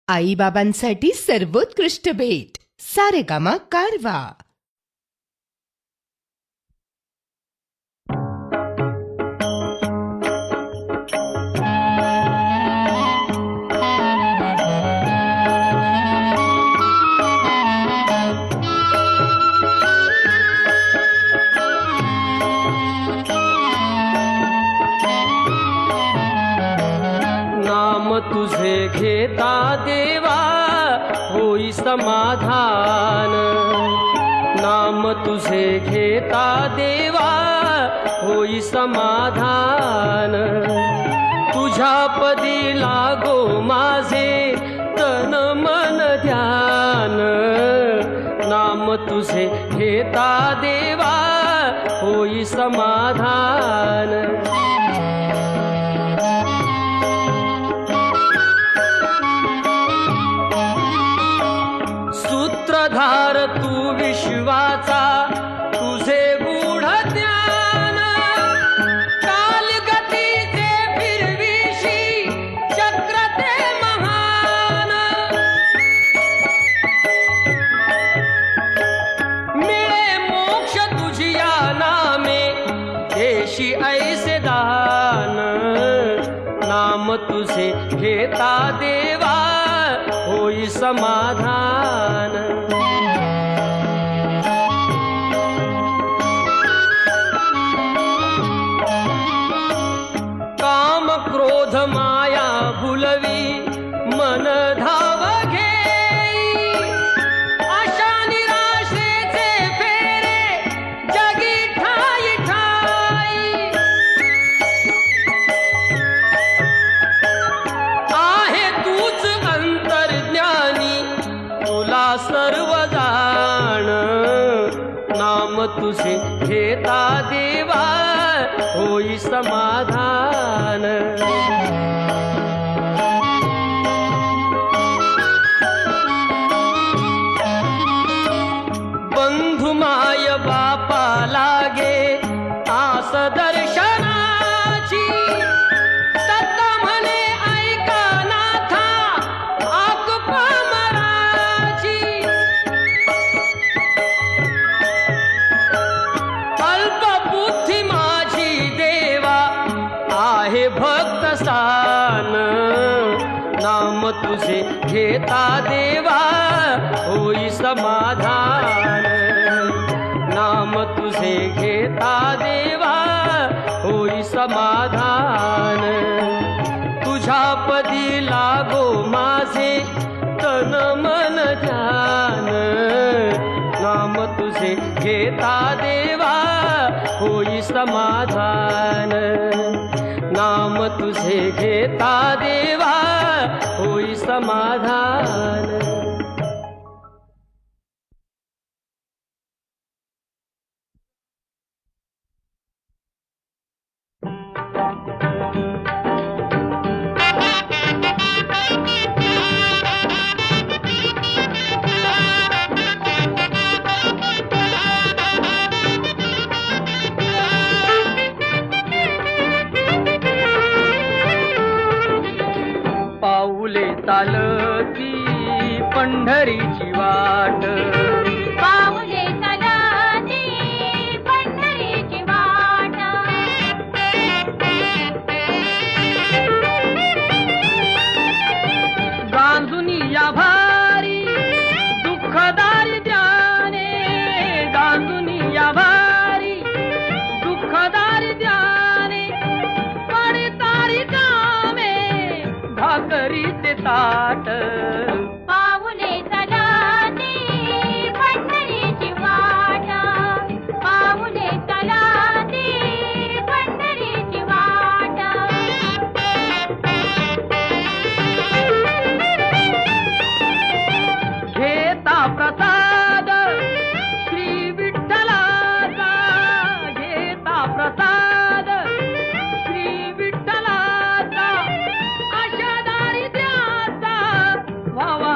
आईबाबांसाठी सर्वोत्कृष्ट भेट सारेगामा कारवा. नाम तुझे घेता देवा होई समाधान. नाम तुझे घेता देवा होई समाधान. तुझ्या पदी लागो माझे तन मन ध्यान. नाम तुझे घेता देवा होई समाधान. सूत्रधार तू विश्वाचा तुझे गूढ ज्ञान. कालगतीचे फिरविशी चक्र ते महान. मिळे मोक्ष तुझिया नामे देशी ऐसे दान. नाम तुझे घेता देवा होई समाधान. काम क्रोध माया भुलवी मन धाव घेई. आशा निराशेचे फेरे जगी ठाई ठाई. आहे तूच अंतर्ज्ञानी तुला सर्व जाण. नाम तुझे घेता देवा होई समाधान. बंधु माय बापा लागे आस दर्शनाची. सत म्हणे ऐका नाथा आक पामराची. अल्पबुद्धी माझी देवा आहे भक्त सान. नाम तुझे घेता देवा होई समाधान. नाम तुझे घेता देवा होई समाधान. तुझ्या पदी लागो माझे तन मन ध्यान. नाम तुझे घेता देवा होई समाधान. नाम तुझे घेता देवा होई समाधान. पाऊले चालती पंढरीची वाट. पाऊले चालती पंढरीची वाट. गांजुनी या भारी दुःखदायी ध्याने. गांजुनी या भारी दुःखदायी ध्याने. पडतारी कामे भाकरीचे ताट. पाऊले चालती पंढरीची वाट. पाऊले चालती पंढरीची वाट. घेता प्रसाद श्री विठ्ठलाचा. घेता प्रसाद श्री विठ्ठलाचा. आशा दारिद्र्याचा व्हावा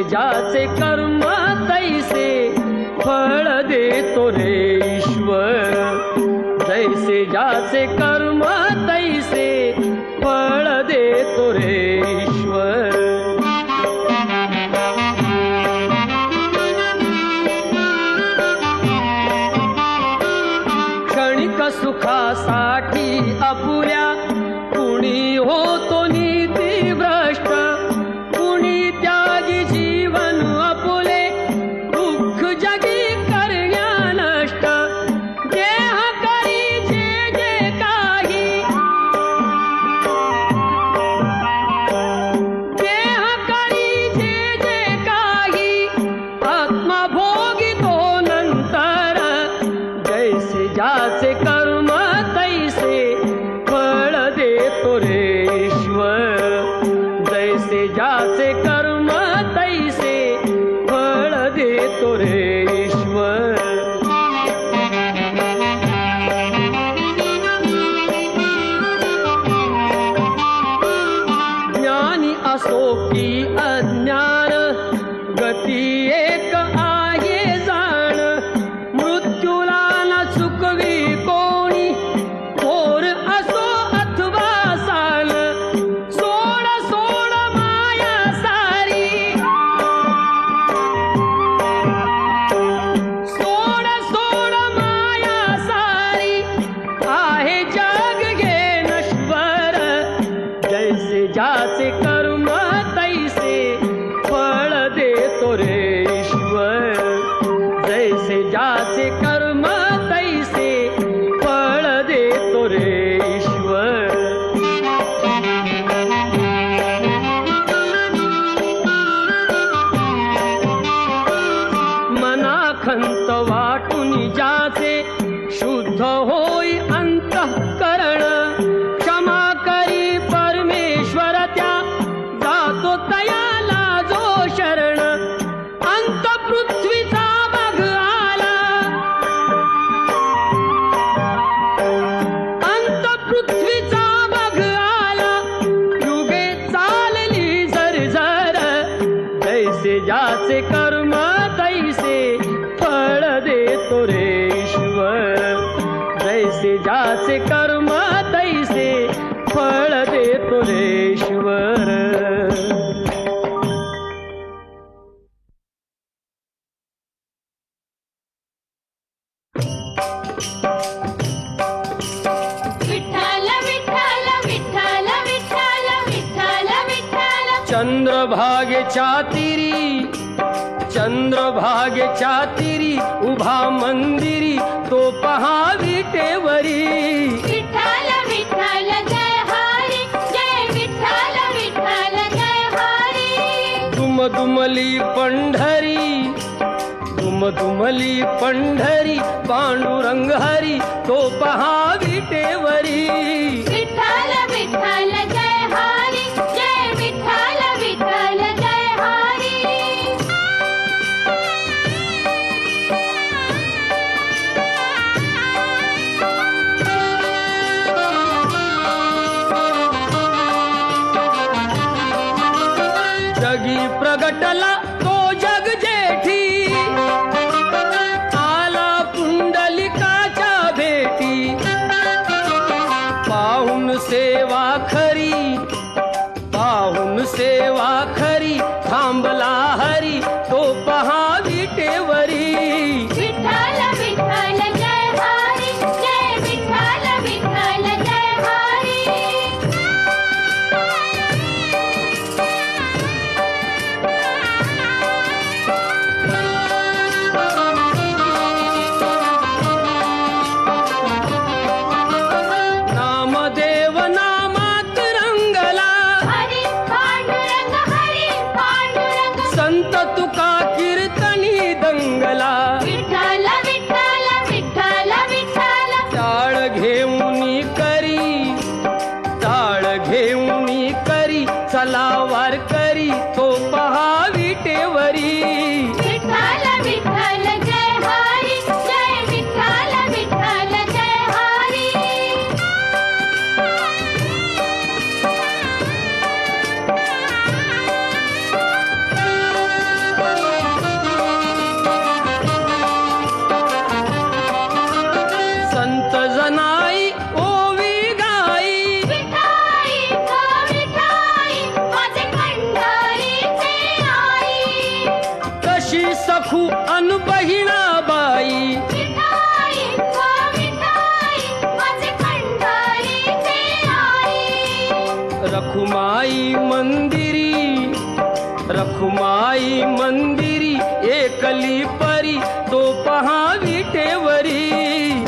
ज्याचे कर्म तैसे फळ देतो रे ईश्वर. जैसे ज्याचे कर्म तैसे फळ देतो रे ईश्वर. क्षणिक सुखासाठी अपुऱ्या कुणी होतो नीती भ्रष्ट. कुणी त्यागी जीवन अपुले दुःख जगी करण्या नष्ट. देह करी जे जे काही देह करी जे जे काही आत्मा भोगितो नंतर. जैसे ज्याचे कर्म तैसे फळ देतो रे ईश्वर. जैसे ज्याचे कर्म तैसे फळ देतो रे ईश्वर. ज्ञानी असो की अज्ञान गती एक आहे जाण. मृत्यूला न चुकवी कोणी थोर असो अथवा साल. सोड सोड माया सारी सोड सोड माया सारी आहे जग घे नश्वर. जैसे ज्याचे कर्म तैसे फळ देतो रे ईश्वर. जैसे ज्याचे कर्म तैसे फळ देतो रे ईश्वर. मनाखंत वाटून ज्याचे शुद्ध होई अंतःकरण. क्षमा करी परमेश्वर त्या जातो तयाला जो शरण. अंत पृथ्वीचा बघ आला अंत पृथ्वीचा बघ आला. युगे चालली झरझर. जैसे ज्याचे कर्म तैसे फळ देतो रे ईश्वर. जैसे ज्याचे कर्म तैसे फळ देतो रे ईश्वर. विठ्ठल विठ्ठल विठ्ठल विठ्ठल विठ्ठल विठ्ठल. चंद्रभागेच्या तीरी चंद्रभागेच्या तीरी उभा मंदिरी तो पहा विटेवरी. विठ्ठल विठ्ठल जय हरी जय विठ्ठल विठ्ठल जय हरी. दुमदुमली पंढरी दुमदुमली पंढरी पांडुरंग हरी तो पहा विटेवरी. विठ्ठल विठ्ठल जय हरी जय विठ्ठल विठ्ठल जय हरी. जगी प्रगटला तो जग जेठी. आला पुंडलिकाच्या भेटी. पाहून सेवा खरी पाहून सेवा खरी थांबला हरी तो पहा विटेवरी. विठ्ठल विठ्ठल जय हरी जय विठ्ठल विठ्ठल जय हरी. नामदेव नामात रंगला. हरी पांडुरंग हरी पांडुरंग. संत तुका कीर्तनी दंगला. विठ्ठल विठ्ठल विठ्ठल विठ्ठल. टाळ घेऊनी करी चला वार करी तो पहा विटेवरी. विठ्ठल विठ्ठल जय हरी जय विठ्ठल विठ्ठल जय हरी. सखू अन बहिणाबाई विठाई विठाई माझे पंढरीचे आई रखुमाई मंदिरी एकली परी तो पहा विटेवरी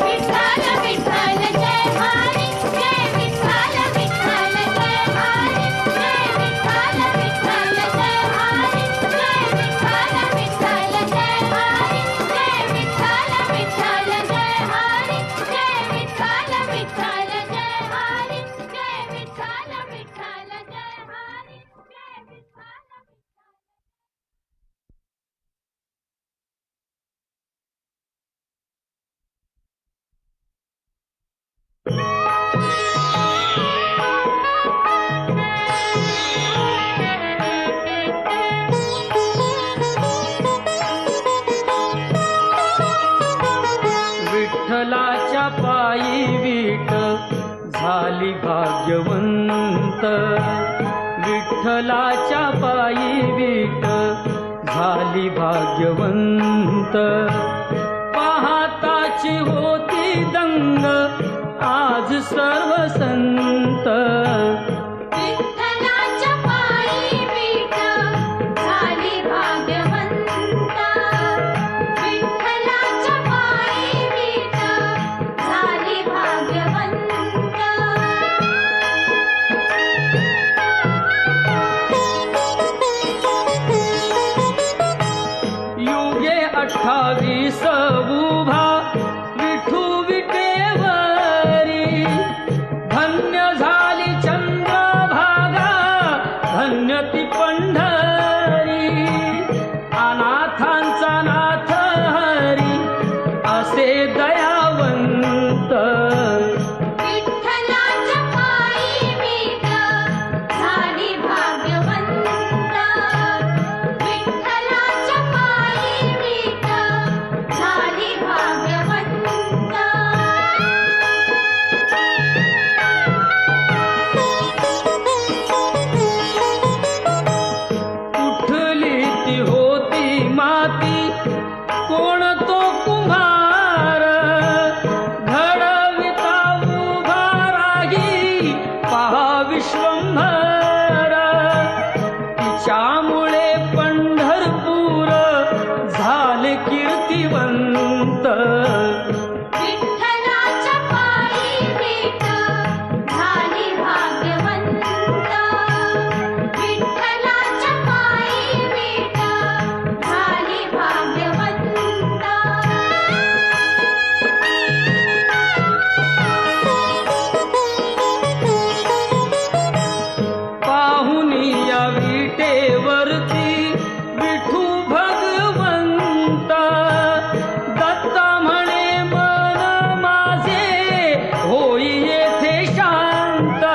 विठ्ठल विठ्ठल जय हरी जय विठ्ठल विठ्ठल जय हरी जय विठ्ठल विठ्ठल जय हरी जय विठ्ठल विठ्ठल जय हरी जय विठ्ठल विठ्ठल जय हरी जय विठ्ठल विठ्ठल जय हरी जय विठ्ठल विठ्ठल जय हरी जय विठ्ठल विठ्ठलाच्या पायी वीट झाली भाग्यवंत विठ्ठलाच्या पायी वीट झाली भाग्यवंत पाहताची होती दंग आज सर्व संत विठ्ठलाच्या पायी विठ झाली भाग्यवंत विठ्ठलाच्या पायी विठ झाली भाग्यवंत युगे 28 उभा विठू विटेवरी धन्य झाली चंद्रभागा धन्य ती पंढरी अनाथांचा नाथ हरी असे दयावंत विठ्ठलाच्या पायी विठ झाली भाग्यवंत विठ्ठलाच्या पायी विठ झाली भाग्यवंत उठली ती होती माती कोण तो कुंभार घडविता उभा राही पहा विश्वंभर तिच्यामुळे पंढरपूर झाले कीर्तिवंत विठ्ठलाच्या पायी विठ झाली भाग्यवंत विठ्ठलाच्या पायी विठ झाली भाग्यवंत पाहुनी या विटेवरती विठू भगवंत दत्ता म्हणे मन माझे होई येथे शांत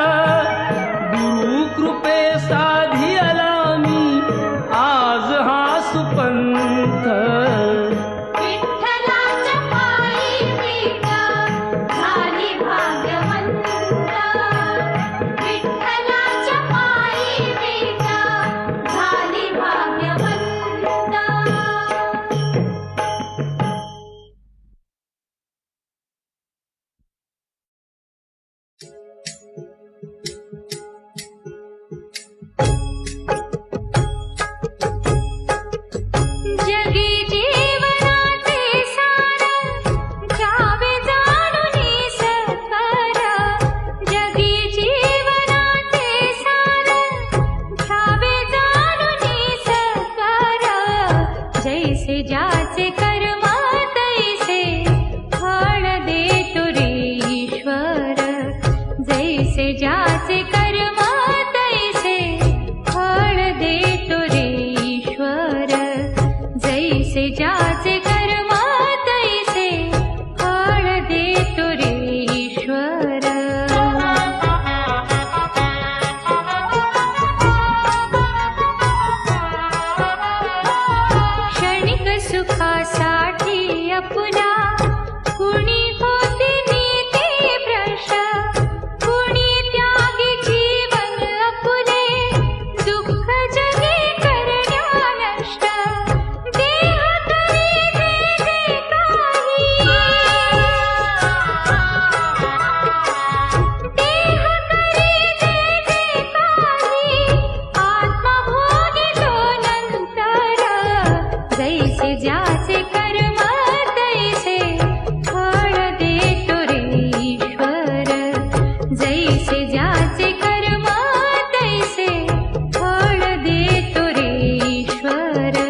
गुरु कृपे साधियला मी आज हा सुपंथ विठ्ठलाच्या पायी विठ झाली भाग्यवंत विठ्ठलाच्या पायी विठ झाली भाग्यवंत जगी जीवनाचे सार घ्यावे जाणूनी सत्वर जगी जीवनाचे सार घ्यावे जाणूनी सत्वर जैसे ज्याचे कर्म तैसे फळ देतो रे ईश्वर जैसे ज्याचे कर्म तैसे फळ देतो रे ईश्वर जैसे ज्याचे कर्म तैसे फळ देतो रे ईश्वर क्षणिक सुखासाठी अपुला कुणी होते नीती भ्रष्ट कुणी त्यागी जीवन अपुले दुःख जगी करण्या नष्ट देह ज्याचे कर्म तैसे फळ देतो रे ईश्वर. जैसे ज्याचे कर्म तैसे फळ देतो रे ईश्वर.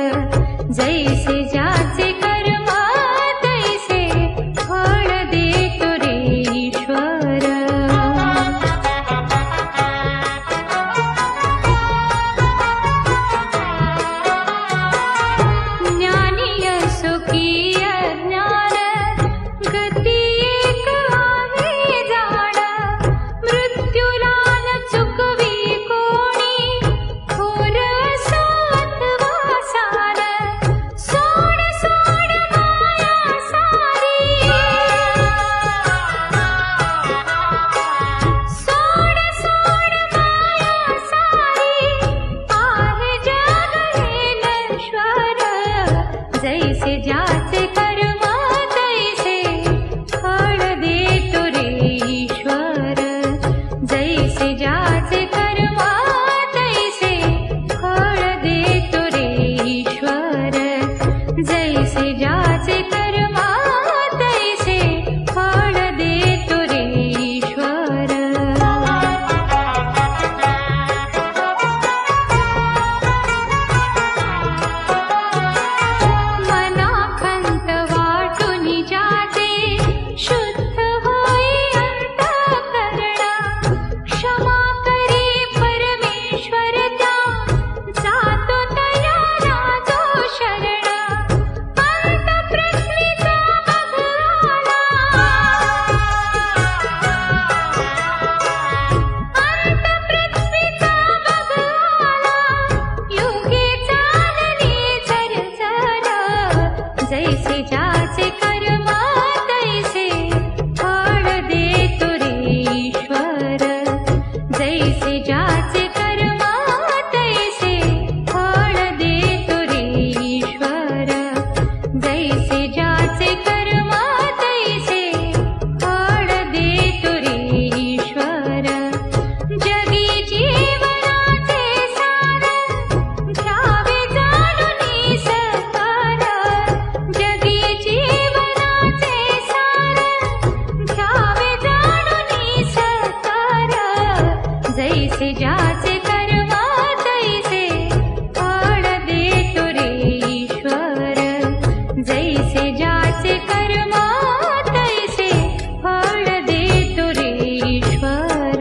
जैसे ज्याचे कर्म तैसे फळ देतो रे ईश्वर. ज्ञानी असो की अज्ञान गती एक आहे जाण. मृत्यूला न चुकवी कोणी थोर असो अथवा सार. सोड सोड माया सारी. सोड सोड माया सारी. आहे जग हे नश्वर. जैसे ज्याचे कर्म तैसे फळ देतो रे ईश्वर. जैसे ज्याचे कर्म तैसे फळ देतो रे ईश्वर. जैसे ज्याचे कर्म तैसे फळ देतो रे ईश्वर. मनाखंत वाटून जाते शुद्ध होई अंतःकरण. क्षमा करी परमेश्वर त्या जातो तया राजो शरण. अंतःप्रज्ञिता भगवाना. अंतःप्रज्ञिता भगवाना. योगी चालली झरझर. जैसे ज्याचे कर्म तैसे फळ देतो रे ईश्वर. जैसे ज्याचे कर्म तैसे फळ देतो रे ईश्वर. जैसे ज्याचे कर्म तैसे फळ देतो रे ईश्वर. जगी जीवनाचे सार घ्यावे जाणूनी सकार. जगी जीवनाचे सार घ्यावे जाणूनी सकार. जैसे ज्याचे कर्म तैसे फळ देतो रे ईश्वर. जैसे ज्याचे कर्म तैसे फळ देतो रे ईश्वर.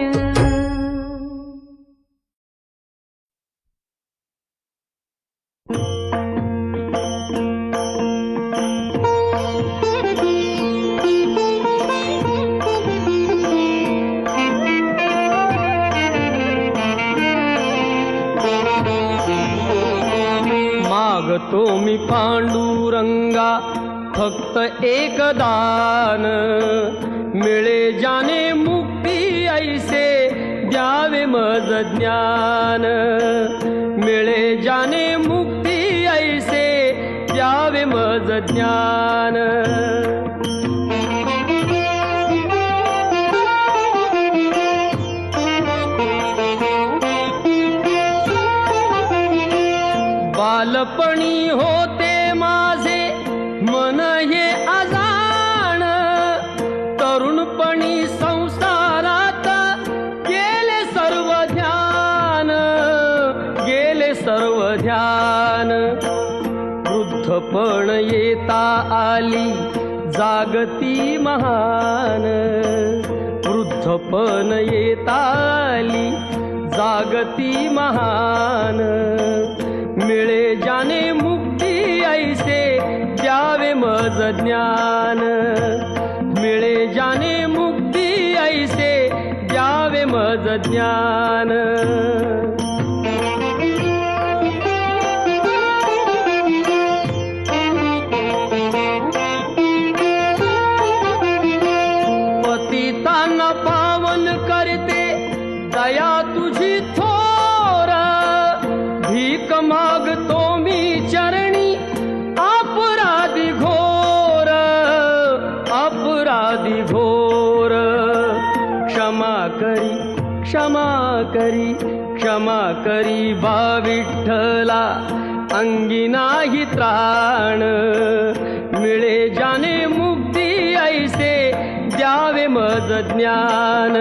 मागतो मी पांडुरंगा फक्त एक दान. मिळे जाने मुक्ती ऐसे द्यावे मज ज्ञान. मिळे जाने मुक्ती ऐसे द्यावे मज ज्ञान. बालपणी होते माझे मन हे अजाण. तरुणपणी संसारात गेले सर्व ध्यान. गेले सर्व ध्यान. वृद्धपण येता आली जागती महान. वृद्धपण येता आली जागती महान. मिळे जाने मुक्ती ऐसे द्यावे मज ज्ञान. मिळे जाने मुक्ती ऐसे द्यावे मज ज्ञान. पतितांना पावन करते दया तुझी थोर. भीक मागतो मी चरणी अपराधी घोर. अपराधी घोर. क्षमा करी क्षमा करी क्षमा करी बा विठ्ठला. अंगी नाही त्राण मिळे जाने मुक्ती ऐसे द्यावे मज ज्ञान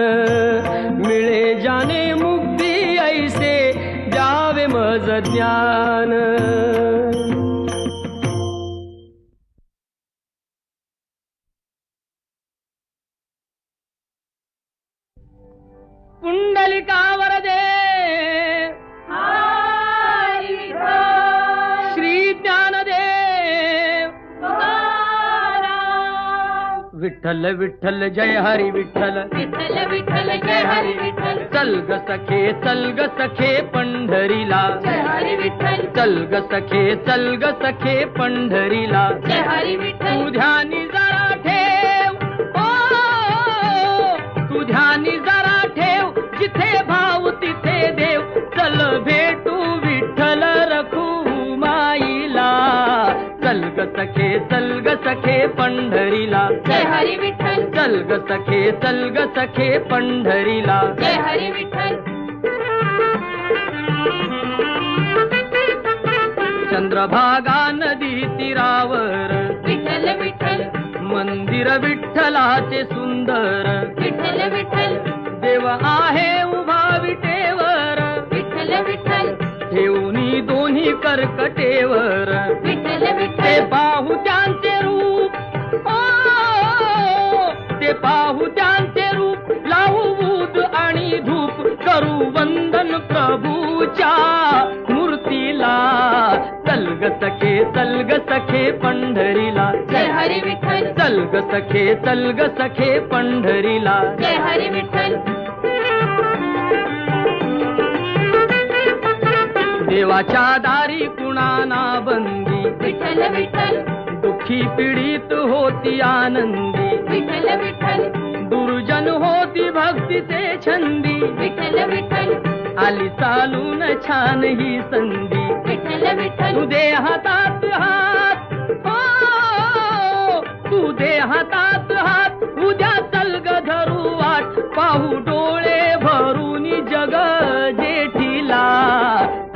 मिळे जाने मुक्ती ऐसे द्यावे मज ज्ञान पुंडलिकावर दे हरी विठ्ठल श्री ज्ञानदेव तुकाराम विठ्ठल विठ्ठल जय हरी विठ्ठल विठ्ठल विठ्ठल जय हरी विठ्ठल चल ग सखे पंढरीला जय हरी विठ्ठल चल ग सखे पंढरीला जय हरी विठ्ठल तू ध्यानी जरा ठेव तू ध्यानी जरा ठेव जिथे भाव तिथे देव चल भेटू विठ्ठल रखू माईला चल ग सखे पंढरीला जय हरी विठ्ठल चल ग सखे पंढरीला जय हरी विठ्ठल चंद्रभागा नदी तीरावर विठ्ठल विठ्ठल मंदिर विठ्ठलाचे सुंदर विठ्ठल विठ्ठल देव आहे उभा विटेवर विठ्ठल विठ्ठल ठेवणी दोन्ही कर्कटेवर विठ्ठल ते विठ्ठल पाहू त्यांचे रूप ते पाहू त्यांचे रूप लावू ऊद आणि धूप करू वंदन प्रभूच्या मूर्तीला चल ग सखे पंढरीला जय हरी विठ्ठल चल ग सखे पंढरीला जय हरी विठ्ठल देवाच्या दारी कुणाना बंदी विठ्ठल विठ्ठल दुःखी पीडित होती आनंदी विठ्ठल विठ्ठल दुर्जन होती भक्तीचे छंदी विठ्ठल विठ्ठल आली चालून छान ही संधी विठ्ठल विठ्ठल तू दे हातात हात तू दे हातात हात उद्या चल ग धरू वाट पाहू डोळे भरून जग जेठीला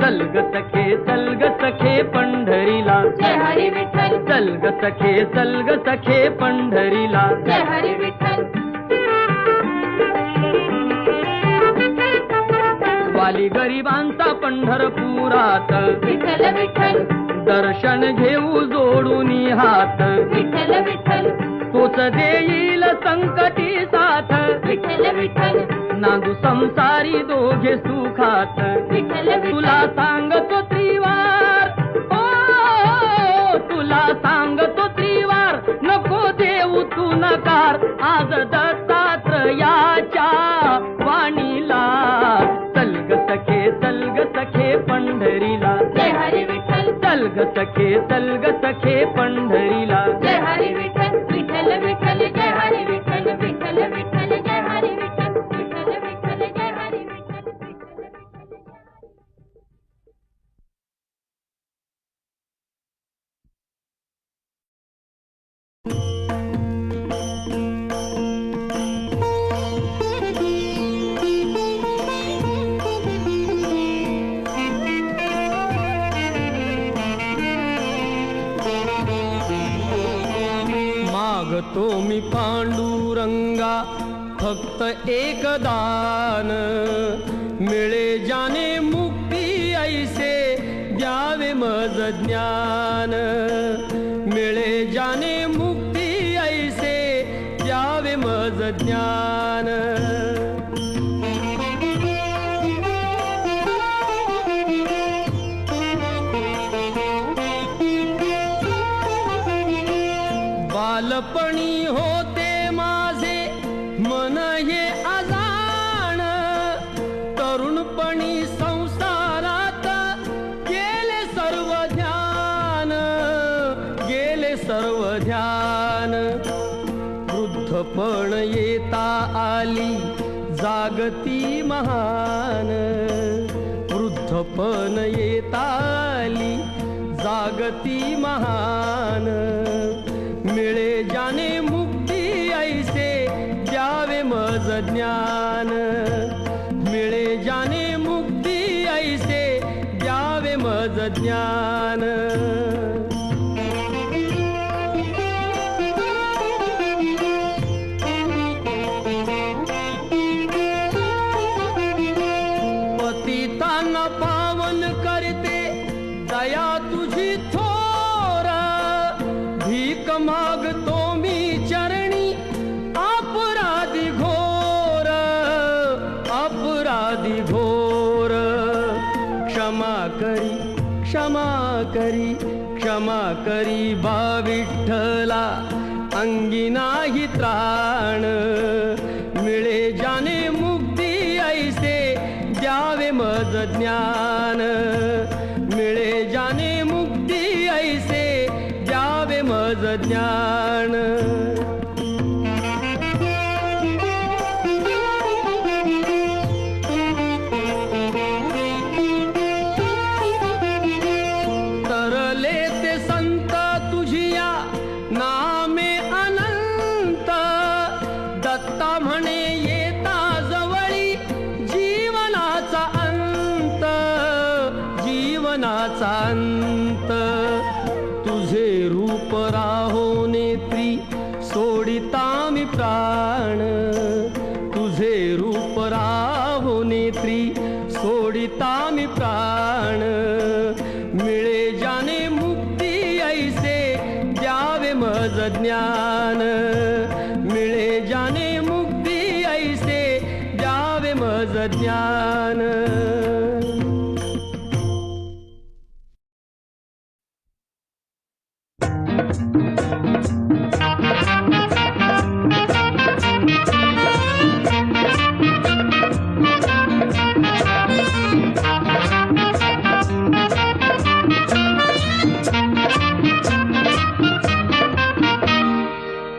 चल ग सखे पंढरीला जय हरी विठ्ठल चल ग सखे पंढरीला जय हरी विठ्ठल वाली गरिबांचा पंढरपुरात विठ्ठल विठ्ठल दर्शन घेऊ जोडून हात विठ्ठल विठ्ठल तोच देईल संकटी साथ विठ्ठल विठ्ठल नांदू संसारी दोघे सुखात विठ्ठल तुला सांगतो त्रिवार तुला सांगतो त्रिवार नको देऊ तू नकार आज दत्तात्रयाच्या वाणीला चल ग सखे पंढरीला जय हरी विठ्ठल चल ग सखे पंढरीला जय हरी विठ्ठल विठ्ठल विठ्ठल जय हरी विठ्ठल विठ्ठल विठ्ठल जय हरी विठ्ठल विठ्ठल विठ्ठल जय हरी विठ्ठल विठ्ठल विठ्ठल मागतो मी पांडुरंगा फक्त एक दान मिळे जाने मुक्ती ऐसे द्यावे मज ज्ञान मिळे जाने मुक्ती ऐसे द्यावे मज ज्ञान बालपणी होते माझे मन हे अजाण तरुणपणी संसारात गेले सर्व ध्यान वृद्धपण येता आली जागती महान वृद्धपण येता आली जागती महान मिळे जाने मुक्ती ऐसे द्यावे मज ज्ञान मिळे जाने मुक्ती ऐसे द्यावे मज ज्ञान मागतो मी चरणी अपराधी घोर अपराधी घोर क्षमा करी क्षमा करी क्षमा करी बा विठ्ठला अंगी नाही त्राण मिळे जाणे मुक्ती ऐसे द्यावे मज ज्ञान मिळे जाणे मुक्ती ऐसे द्यावे मज ज्ञान तरले ते संत तुझिया नामे अनंत दत्ता म्हणे येता जवळी जीवनाचा अंत जीवनाचा अंत तुझे रूप राहो नेत्री सोडिता मी प्राण तुझे रूप राहो नेत्री सोडिता मी प्राण मिळे जाणे मुक्ती ऐसे द्यावे मज ज्ञान मिळे जाणे मुक्ती ऐसे द्यावे मज ज्ञान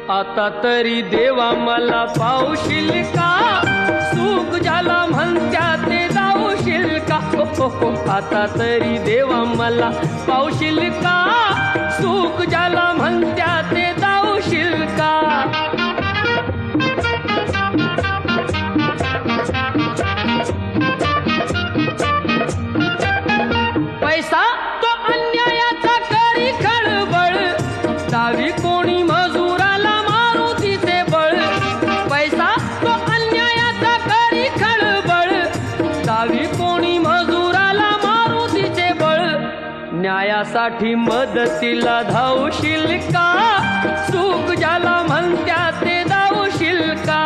आता तरी देवा मला पावशील का सुख झाला म्हणत्या ते जाऊशील का हो आता तरी देवा मला पावशील का सुख झाला म्हणत्या ते जाऊशील का पैसा तो अन्यायाचा करी खळबळ दावी कोणी मजुराला मारू तिचे बळ पैसा तो अन्यायाचा करी खळबळ दावी कोणी मजुराला मारू तिचे बळ न्यायासाठी मदतीला धावशील का सुख ज्याला म्हणत्या ते धावशील का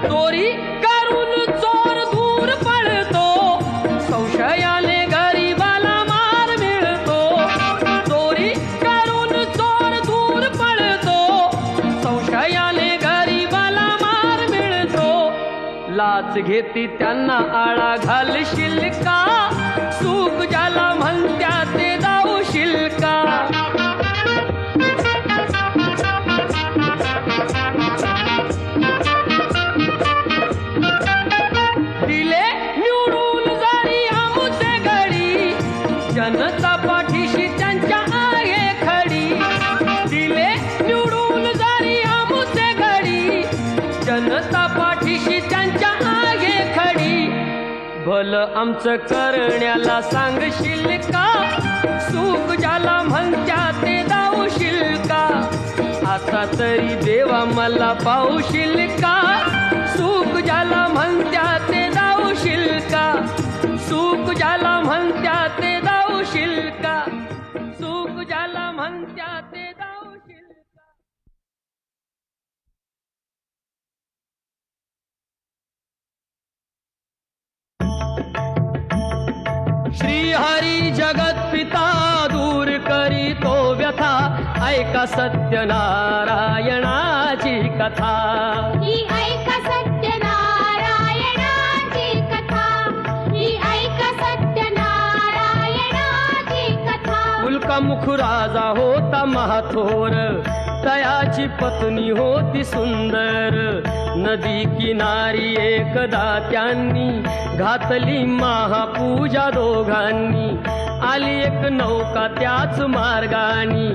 चोरी करून चोर दूर पळतो संशयाने गरीबाला मार मिळतो चोरी करून चोर दूर पळतो संशयाने गरीबाला मार मिळतो लाच घेती त्यांना आळा घालशील का सुख ज्याला म्हणत्या ते दावशील का दिले निवडून जरी आमुचे घडी जनता पाठीशी त्यांच्या आहे खडी दिले निवडून जरी आमुचे घडी जनता पाठीशी त्यांच्या आहे खडी भलं आमचं करण्याला सांगशील का सुख ज्याला म्हणत्या ते दावशील का आता तरी देवा मला पावशील का सुख ज्याला म्हणत्या ते दावशील का सुख ज्याला म्हणत्या ते दावशील का सुख ज्याला म्हणत्या ते दावशील का श्री हरी जगत पिता दूर करी तो व्यथा ऐका सत्यनारायणाची कथा ही ऐका सत्यनारायणाची कथा ही ऐका सत्यनारायणाची कथा मुलकामुख राजा होता महाथोर तयाची पत्नी होती सुंदर नदी किनारी एकदा त्यांनी घातली महापूजा दोघांनी आली एक नौका त्याच मार्गानी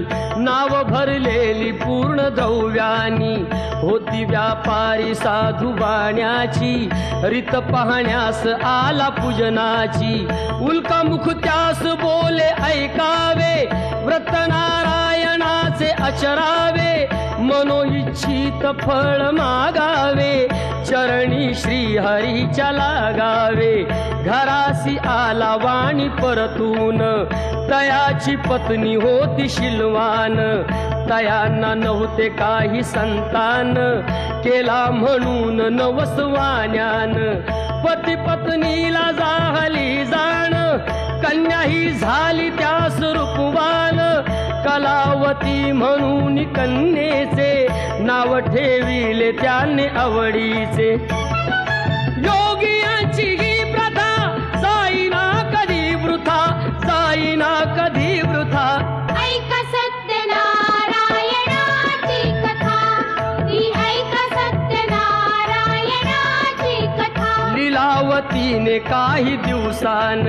नाव भरलेली पूर्ण द्रव्यानी होती व्यापारी साधू बाण्याची रीत पाहण्यास आला पूजनाची उल्कामुख त्यास बोले ऐकावे व्रत नारायणाचे अचरावे मनोइच्छित फळ मागावे, चरणी श्री हरीच्या लागावे. घरासी आला वाणी परतून, तयाची पत्नी होती शिलवान. तयांना नव्हते काही संतान, केला म्हणून नवसवान्यान. पती पत्नीला झाली जाण, कन्या ही झाली त्यास रूपवान. कलावती म्हणून कन्येचे, नाव ठेविले त्याने आवडीचे. योगियांची ही प्रथा, जाईना कधी वृथा, जाईना कधी वृथा. ऐका सत्यनारायणाची कथा, ही ऐका सत्यनारायणाची कथा. लीलावतीने काही दिवसान,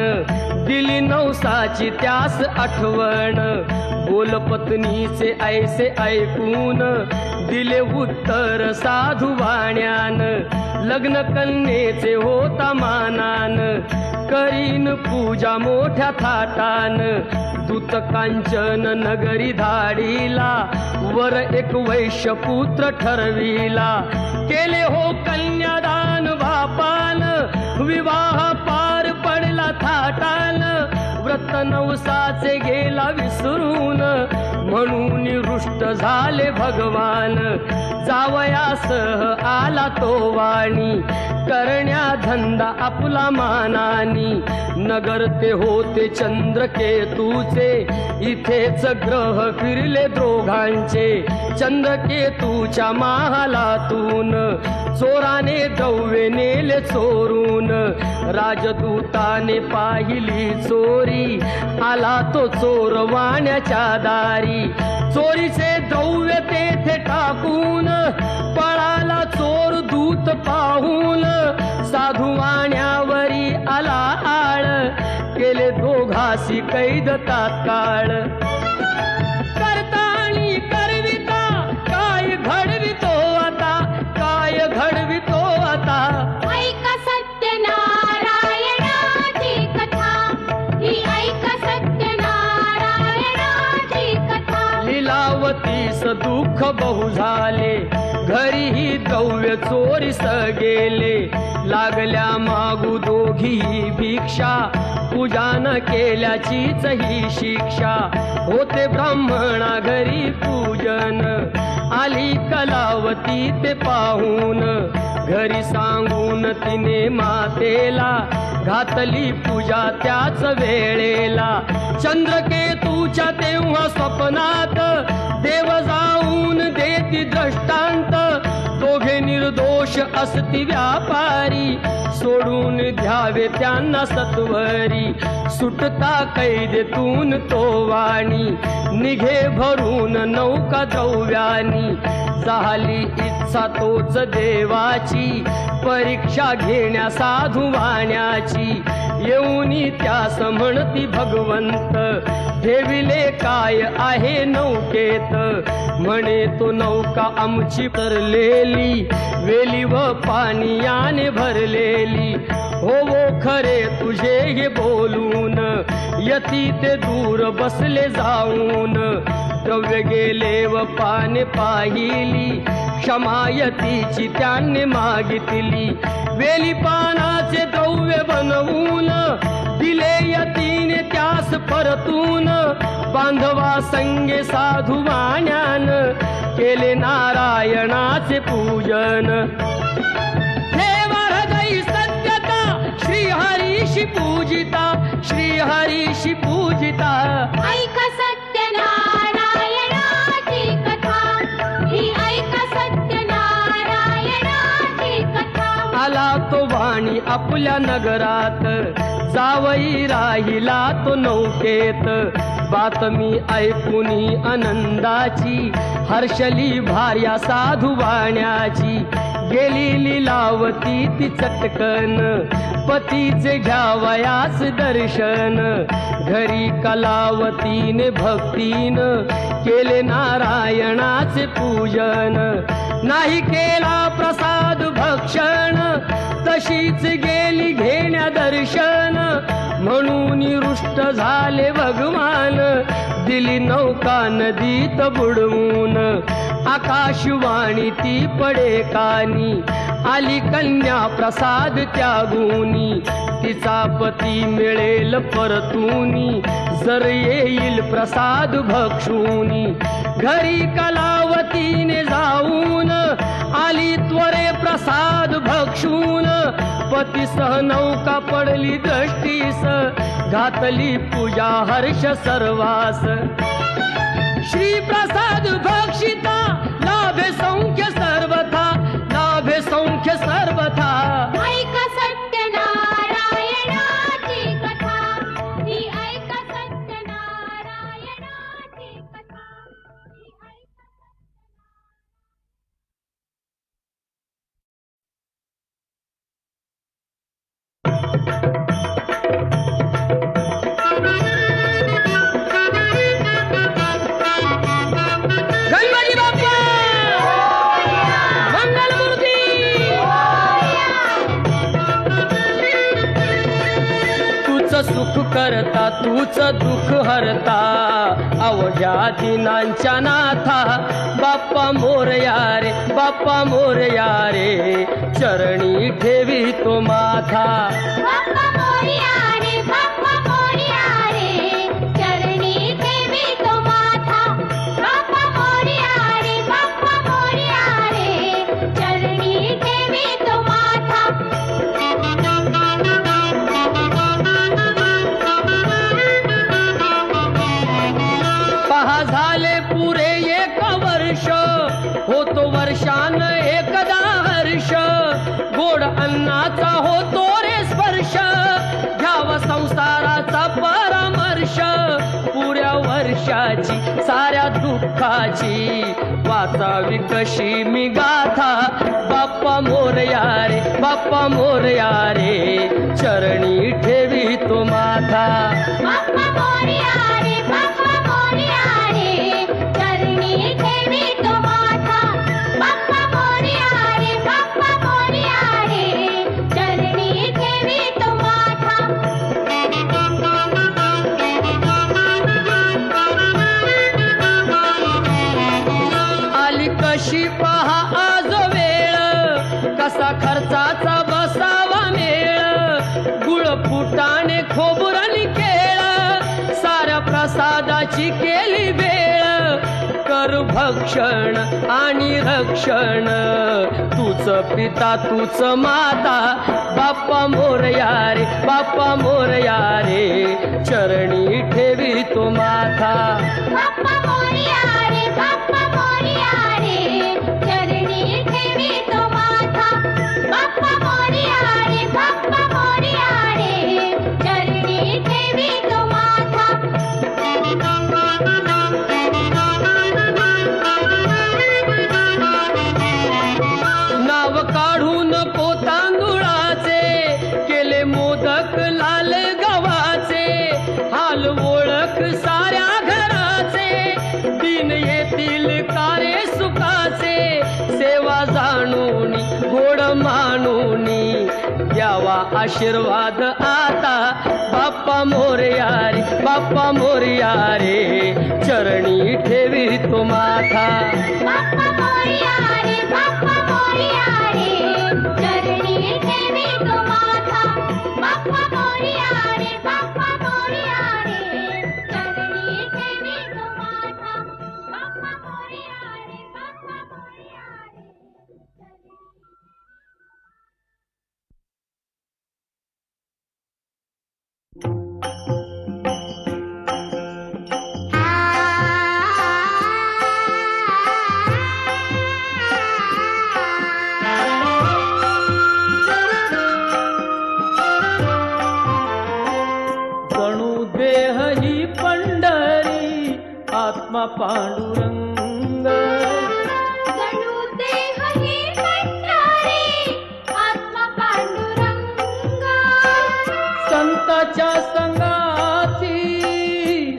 दिली नवसाची त्यास आठवण. बोल पत्नीचे ऐसे ऐकून, दिले उत्तर साधू वाण्यान. लग्न कन्येचे होता मानान, करीन पूजा मोठ्या थाटान. दूत कांचन नगरी धाडीला, वर एक वैश्य पुत्र ठरविला. केले हो कन्यादान बापान, विवाह पार पडला थाटान. व्रत नवसाचे गेला विसरून, म्हणून रुष्ट झाले भगवान. जावयासह आला तो वाणी, करण्या धंदा आपला मानानी. नगर ते होते चंद्रकेतूचे, इथेच ग्रह फिरले दोघांचे. चंद्रकेतूच्या महालातून, चोराने द्रव्ये नेले चोरून. राजदूताने पाहिली चोरी, आला तो चोर वाण्याच्या दारी. चोरीचे द्रव्य तेथे टाकून, पळाला चोर दूत पाहून. साधू वाण्यावरी आला आळ, केले दोघासी कैद तात्काळ. करता आणि करविता, काय घडवितो आता, काय घडवितो आता. ऐका सत्यनारायणाची कथा, ही ऐका सत्यनारायणाची कथा. लीलावतीस दुःख बहु झाले, घरीही द्रव्य चोरीस गेले. लागल्या मागू दोघी भिक्षा, पूजा न केल्याचीच ही शिक्षा. होते ब्राह्मणा घरी पूजन, आली कलावती ते पाहून. घरी सांगून तिने मातेला, घातली पूजा त्याच वेळेला. चंद्रकेतूच्या तेव्हा स्वप्नात, देव जाऊन देती दृष्टांत. दोघे निर्दोष असती व्यापारी, सोडून द्यावे त्यांना सत्वरी. सुटता कैदेतून तो वाणी, निघे भरून नौका द्रव्यानी. झाली इच्छा तोच देवाची, परीक्षा घेण्या साधू वाण्याची. येऊनी त्यास म्हणती भगवंत, ठेविले काय आहे नौकेत. म्हणे तो नौका आमची तरलेली, वेली व पाणी याने भरलेली. हो खरे तुझे हे बोलून, यती ते दूर बसले जाऊन. द्रव्य गेले व पाने पाहिली, क्षमायतीची त्याने मागितली. वेली पानाचे द्रव्य बनवून, दिले यतीने त्यास परतून. बांधवा संगे साधू वाण्यान, केले नारायणाचे पूजन. ठेवा हृदयी सत्यता, श्री हरीशी पूजिता, श्री हरीशी पूजिता. ऐका सत्यनारायणाची कथा, ही ऐका सत्यनारायणाची कथा. आला तो वाणी आपल्या नगरात, जावई राहिला तो नौकेत. बातमी ऐकुनी आनंदाची, हर्षली भार्या साधू वाण्याची. गेली लीलावती ती चटकन, पतीचे घ्यावयास दर्शन. घरी कलावतीने भक्तीन, केले नारायणाचे पूजन. नाही केला प्रसाद भक्षण, तशीच गेली घेण्या दर्शन. म्हणून रुष्ट झाले भगवान, दिली नौका नदीत बुडवून. आकाशवाणी ती पडे कानी, आली कन्या प्रसाद त्यागुनी. तिचा पती मिळेल परतूनी, जर येईल प्रसाद भक्षुनी. घरी कलावतीने जाऊन, आली त्वरे प्रसाद भक्षून. पतीसह नौका पडली दृष्टीस, घातली पूजा हर्ष सर्वास. श्री प्रसाद भक्षिता, लाभे सौख्य सर्वथा, लाभे सौख्य सर्वथा. ऐक सत्यनारायणाची कथा, ही ऐक सत्यनारायणाची कथा, ही ऐक. गणपती बाप्पा मंगलमूर्ती. तूच सुख करता, तूच दुःख हरता, अवघ्या दिनांच्या नाथा. बाप्पा मोरया रे, बाप्पा मोरया रे, चरणी ठेवी तो माथा. बाप्पा मोरया रे, बाप्पा मोरया रे, चरणी ठेवी तो माथा. बाप्पा मोरया रे, बाप्पा मोरया रे, चरणी ठेवी तो माथा. पहा झाले पुरे एक वर्ष, होतो वर्षान एकदा हर्ष. गोड अन्नाचा होतो रे स्पर्श, घ्यावा संसाराचा परामर्श. पुऱ्या वर्षाची साऱ्या दुःखाची, वाचावी कशी मी गाथा. बाप्पा मोरया रे, बाप्पा मोरया रे, चरणी ठेवी तो माथा. बाप्पा मोरया रे, बाप्पा मोरया रे, चरणी ठेवी तो माथा. बाप्पा मोरया रे, बाप्पा मोरया रे, चरणी ठेवी तो माथा. आली कशी पहा आज वेळ, कसा खर्चाचा बसावा मेळ. गुळ फुटाणे खोबरणी केळ, साऱ्या प्रसादाची केली वेळ. कर भक्षण आणि रक्षण, तूच पिता तूच माता. बाप्पा मोरया रे, बाप्पा मोरया रे, चरणी ठेवी तो माथा. बाप्पा मोरया रे, बाप्पा मोरया रे, चरणी ठेवी तो माथा. बाप्पा मोरया रे, बाप्पा मोरया रे, चरणी ठेवी तो माथा. नाव काढून तांदुळाचे, केले मोदक लाल गव्हाचे. हाल ओळख साऱ्या घराचे, दिन येतील कारे सुखाचे. सेवा जाणून गोड मानूनी, द्यावा आशीर्वाद आता. बाप्पा मोरया रे, बाप्पा मोरया रे, चरणी ठेवी तो माथा. बाप्पा मोरया रे, बाप्पा मोरया रे, चरणी ठेवी तो माथा. बाप्पा मोरया रे, बाप्पा मोरया रे, चरणी ठेवी तो माथा. बाप्पा मोरया रे, बाप्पा मोरया रे, चरणी. जणू देह ही पंढरी, आत्मा पांडुरंग. जणू देह ही पंढरी, आत्मा पांडुरंग. संताच्या संगाती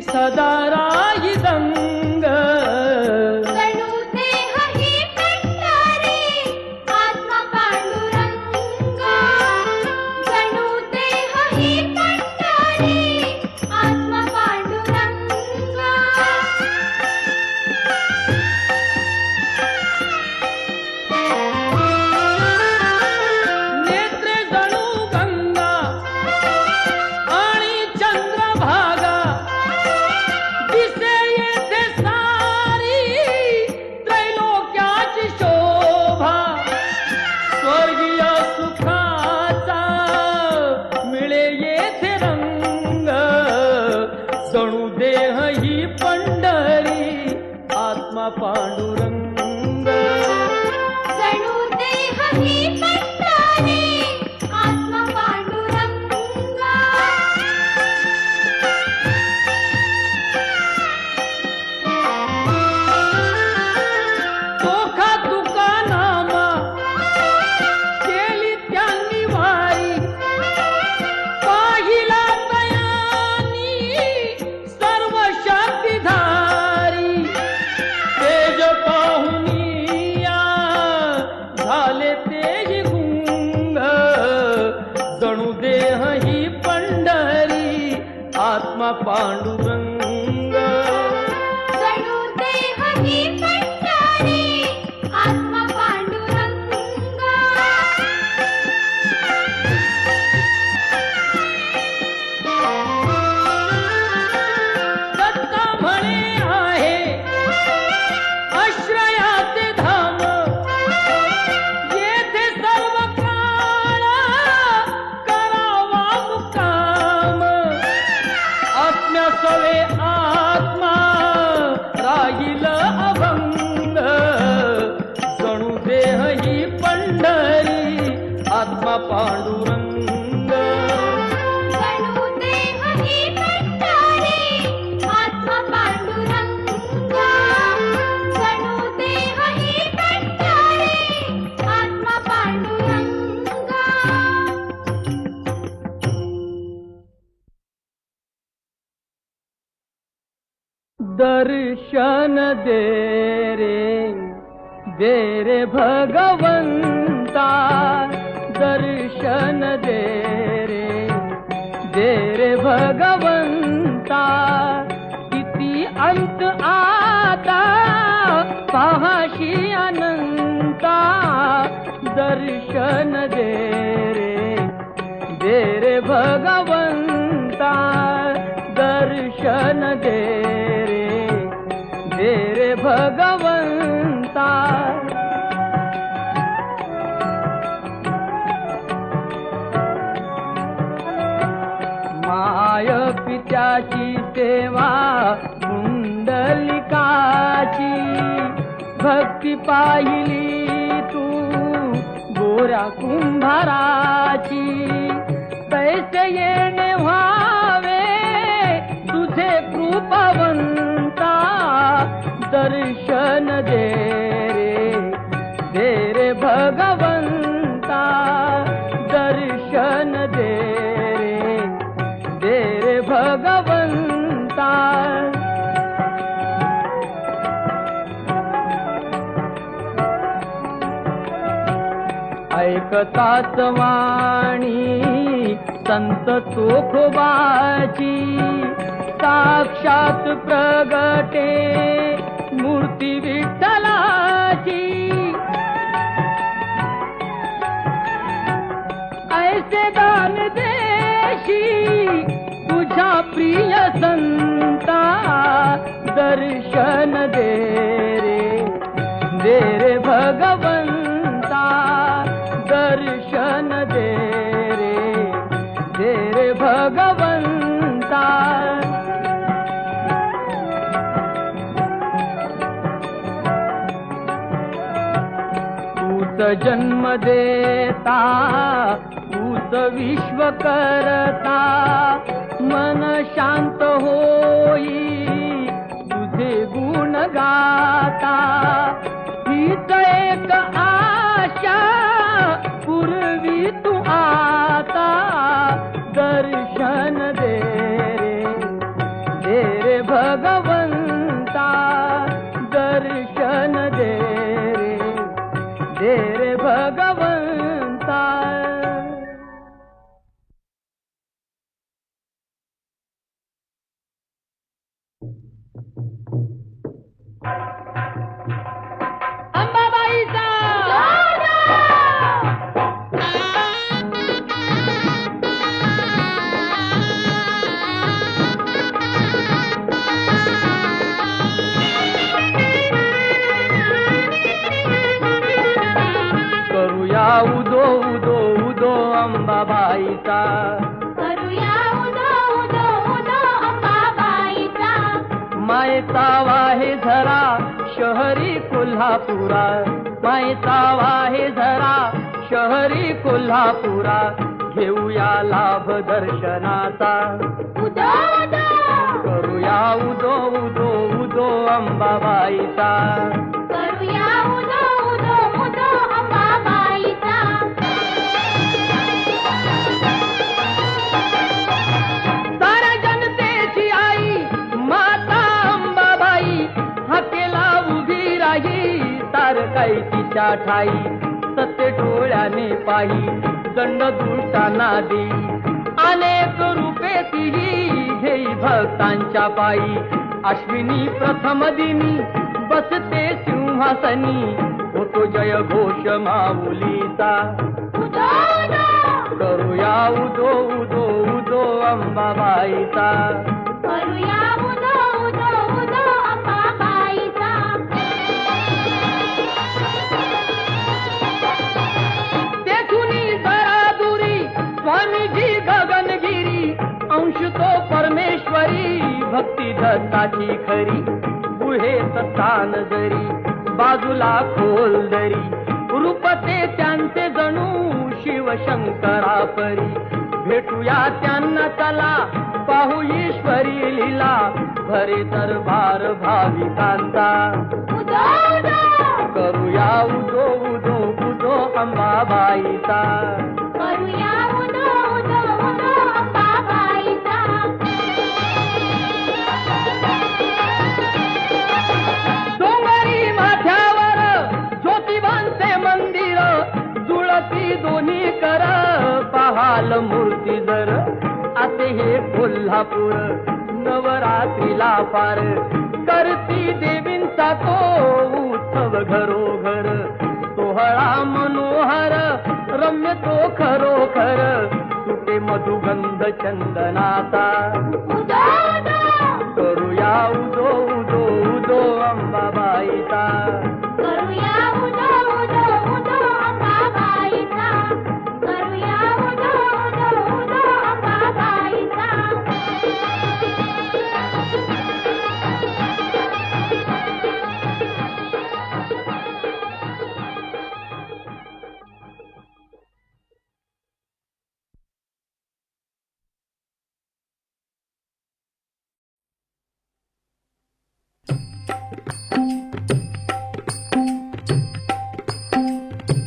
सदा राही दंग. जणू देह ही पंढरी, आत्मा पांडुरंग. जणू देह ही पंढरी, आत्मा पांडुरंग जणू देह ही पंढरी आत्मा पांडुरंग दत्त म्हणे आहे आश्रयाचे धाम येथे सर्व काळ करावा मुक्काम आत्म्या सवे आत्मा राहील अभंग जणू देह ही पंढरी आत्मा पांडुरंग जणू देह ही पंढरी आत्मा पांडुरंग जणू देह ही पंढरी आत्मा पांडुरंग दर्शन दे रे भगवंता दर्शन दे रे भगवंता किती अंत आता पाहाशी अनंता दर्शन दे रे भगवंता दर्शन दे रे भगवंता माय पित्याची सेवा कुंडलिकाची भक्ती पाहिली तू गोऱ्या कुंभाराची कैसे येणे व्हावे तुझे कृपावंता दर्शन दे रे भगवंता दर्शन दे रे भगवंता ऐकताच वाणी संत चोखोबाची साक्षात प्रगटे मूर्ती विठ्ठलाची ऐसे दान देशी तुझ्या प्रिय संता दर्शन दे रे भगवंता दर्शन दे रे भगवंता तूच जन्म देता तूच विश्व करता मन शांत होई तुझे गुण गाता हीच एक आशा पूर्वी तू आता दर्शन दे रे भगवंता दर्शन दे रे भगवंता अंबाबाईचा करूया उदो उदो उदो अंबाबाईचा करूया उदो उदो उदो अंबाबाईचा मायेचा वाहे झरा शहरी कोल्हापुरा मायेचा वाहे झरा शहरी कोल्हापुरा घेऊया लाभ दर्शनाचा उदो उदो करूया उदो उदो उदो अंबाबाईचा करूया उदो उदो उदो अंबाबाईचा साऱ्या जनतेची आई माता अंबाबाई हाकेला उभी राही तारकाई तिच्या ठाई सत्य डोळ्याने पाही दंड दुष्टांना देई अनेक रूपे तिही येई भक्तांच्या पायी अश्विनी प्रथम दिनी बसते सिंहासनी होतो जय घोष माऊलीचा उदो उदो करूया उदो उदो उदो अंबाबाईचा करूया उदो उदो उदो अंबाबाईचा तेथुनी जरा दुरी स्वामीजी गगनगिरी अंश तो परमेश्वरी भक्ती दत्ताची खरी गुहेत स्थान जरी बाजूला खोल दरी रूप ते त्यांचे जणू शिवशंकरा परी भेटूया त्यांना चला पाहू ईश्वरी लीला भरे दरबार भाविकांचा उदो उदो करूया उदो उदो उदो अंबाबाईचा करूया उदो उदो उदो अंबाबाईचा डोंगरी माथ्यावर ज्योतिबांचे मंदिर जुळती दोन्ही कर पाहाल मूर्ती जर असे हे कोल्हापूर नवरात्रीला पार करती देवींचा तो उत्सव घरोघर सोहळा मनोहर रम्य तो खरोखर सुटे मधुगंध चंदनाचा उदो उदो करूया उदो उदो उदो अंबाबाईचा करूया उदो उदो उदो अंबाबाईचा करूया उदो उदो उदो अंबाबाईचा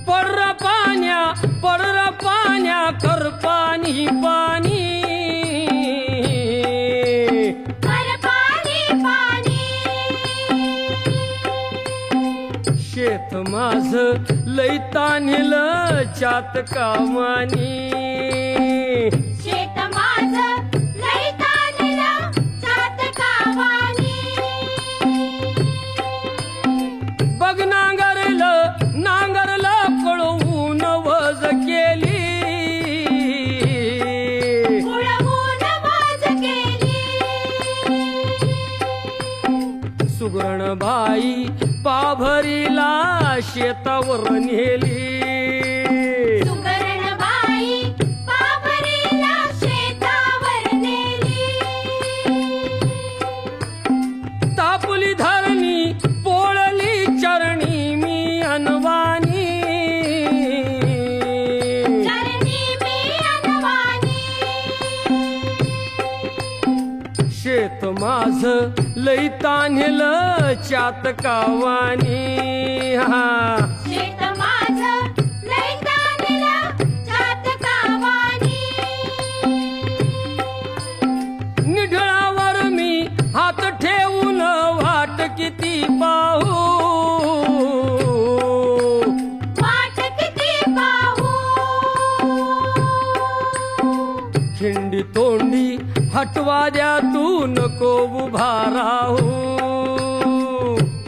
पर्र पाण्या कर पाणी पाणी कर पाणी पाणी शेत माझ लई तान्हिलं चातकामानी शेत माझं लई ताणलं चातकावानी बघ नांगरलं कळवून वज केली उडवून वाज केली सुगरण बाई पाभरीला शेतावर नेली सुगरणबाई पाभरीला शेतावर नेली तापली धरणी पोळली चरणी मी अनवानी चरणी मी अनवानी शेत माझ लई तान्हिलं चातकावानी हा शेत माझं लई ताणलं चातकावानी निढळावर मी हात ठेवून वाट किती पाहू वाट किती पाहू खिंडी तोंडी हटवा द्या तू नको उभा राहू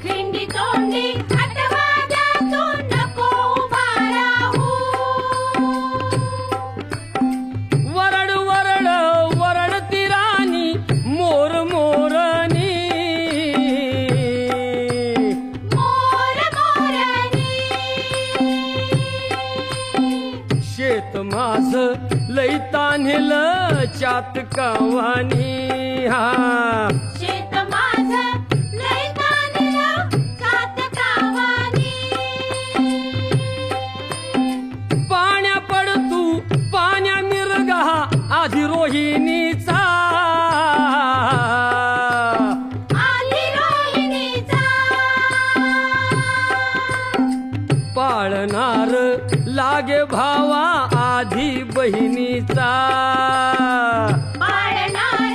खिंडी तोंडी हटवा द्या तू नको उभा राहू वरड वरड वरडती राणी मोर मोरनी मोर मोरनी शेत माझ लई तान्हिलं चातकावानी हा शेत माझं लई ताणलं चातकावानी पाण्या पड तू पाण्या मिरगा आधी रोहिणीचा आली रोहिणीचा पाळणार लागे भावा आधी बहिणीचा पाळणार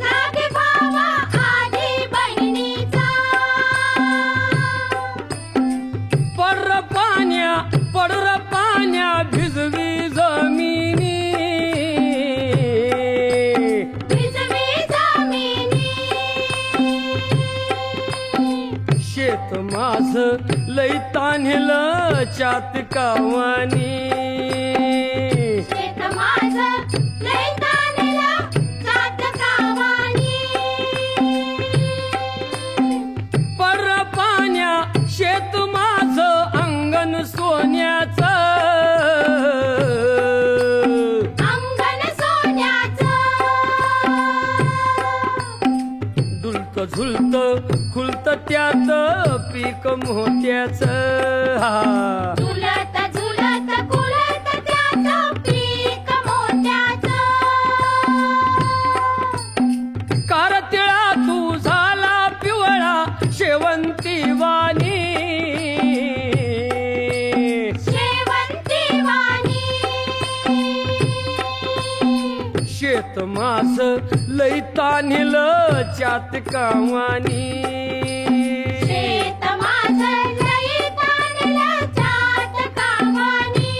लागे भावा आधी बहिणीचा पर्र पाण्या भिजवी जमिनी भिजवी चातकावानी. शेत माझं लय ताणलं चातकावानी. पर पाण्या शेत माझं अंगण सोन्याचं. अंगण सोन्याचं. डुलत झुलत खुलत त्यात पीक मोत्याचं. झुलत झुलत खुलत त्याचं पीक मोत्याचं. कारतिळा तू झाला पिवळा शेवंती वाणी. शेवंती वाणी. शेत माझं लई तान्हिलं चातकावानी. शेत माझं लय ताणलं चातकावानी.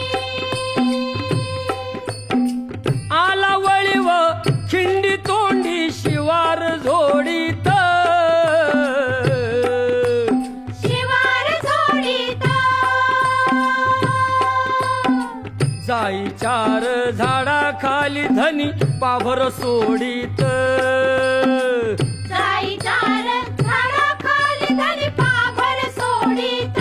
आला वळीव खिंडी तोंडी शिवार झोडीत. शिवार झोडीत. जाई चार झाडाखाली धनी पाभर सोडीत. जाई चार झाडाखाली धनी पाभर सोडीत.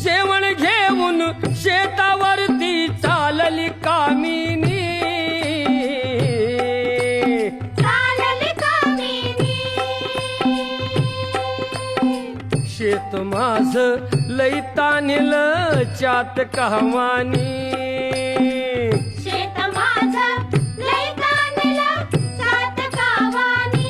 जेवण घेऊन शेतावरती चालली कामिनी. चालली कामिनी. शेत माझं लई तान्हिलं चातकावानी. शेत माझं लय ताणलं चातकावानी.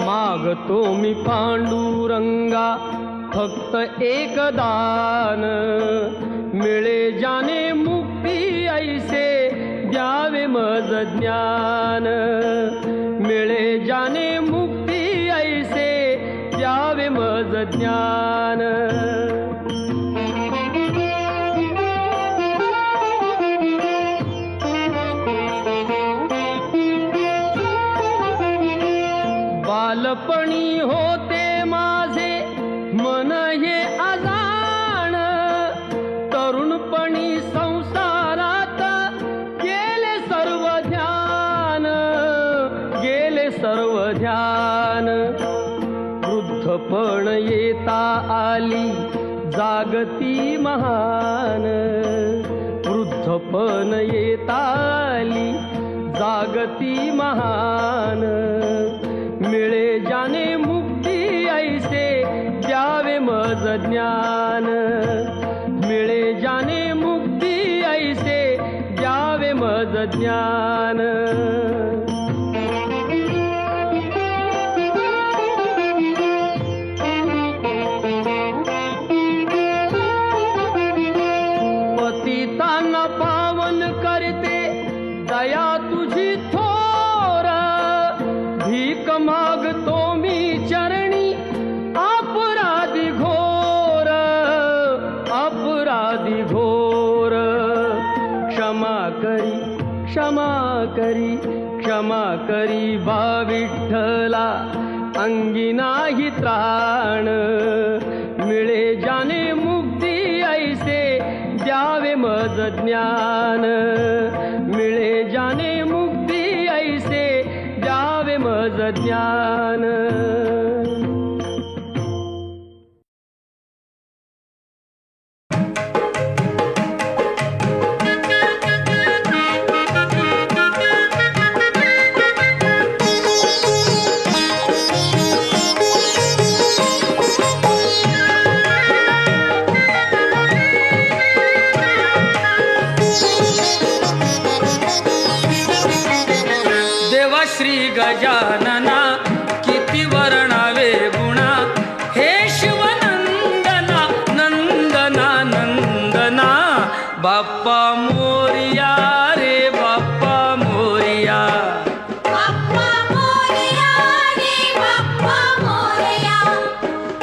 मागतो मी पांडुरंगा फक्त एक दान. मिळे जाने मुक्ती ऐसे द्यावे मज ज्ञान. मिळे जाने मुक्ती ऐसे द्यावे मज ज्ञान. बालपणी होते माझे मन हे अजाण. तरुणपणी संसारात गेले सर्व ध्यान. गेले सर्व ध्यान. वृद्धपण येता आली जागती महान. वृद्धपण येता आली जागती महान. मिळे जाने मुक्ती ऐसे द्यावे मज ज्ञान. मिळे जाने मुक्ती ऐसे द्यावे मज ज्ञान. पतितांना पावन करते दया तुझी थोर. भीक मागतो मी चरणी अपराधी घोर. अपराधी घोर. क्षमा करी क्षमा करी क्षमा करी बा विठ्ठला. अंगी नाही त्राण. मिळे जाने मुक्ती ऐसे द्यावे मज ज्ञान. मिळे जाने मुक्ती ऐसे द्यावे मज ज्ञान. श्री गजानना किती वर्णावे गुणा. हे शिवनंदना बाप्पा मोरया रे बाप्पा मोरया. बाप्पा मोरया रे बाप्पा मोरया.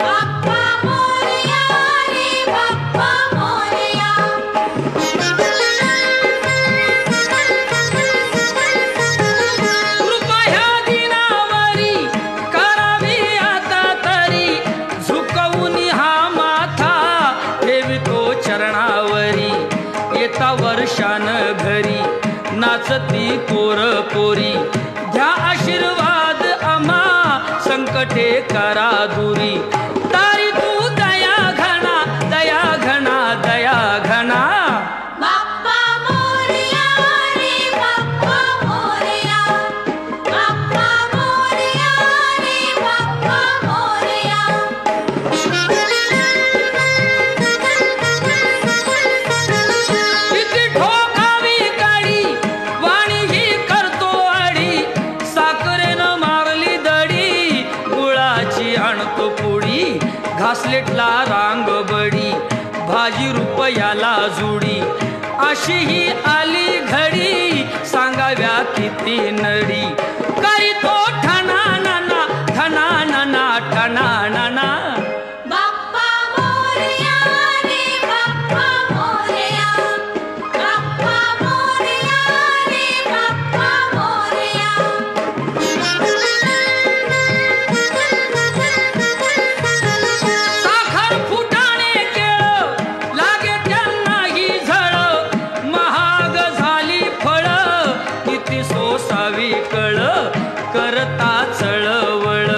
बाप्पा मोरया रे बाप्पा मोरया. कृपा ह्या दिनावरी करावी आता तरी, झुकवून हा माथा ठेवितो चरणावरी. येता वर्षान घरी नाचती पोर पोरी, घ्या आशीर्वाद आम्हा संकटे करा दुरी. तारी तू दया घना दया घना दया घना. बाप्पा मोरया रे बाप्पा मोरया. बाप्पा मोरया रे बाप्पा मोरया. किती ठोकावी काडी वाणी ही करतो आडी, साखरेनं मारली दडी गुळाची आणतो पुडी. घासलेटला रांग बडी भाजी रुपयाला जुडी, अशी ही आली घडी सांगाव्या किती नडी. काही तो ठना नाना ठना नाना ठना नाना. बाप्पा मोरया रे बाप्पा मोरया. बाप्पा मोरया रे बाप्पा मोरया. साखर फुटाणे केळ लागे त्यांनाही झळ, महाग झाली फळ किती सोसावी कळ. करता चळवळ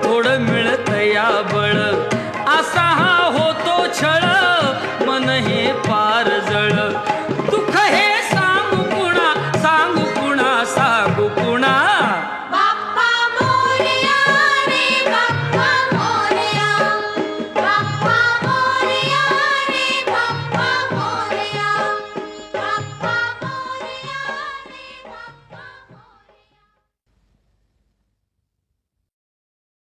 थोडं मिळत या बळ.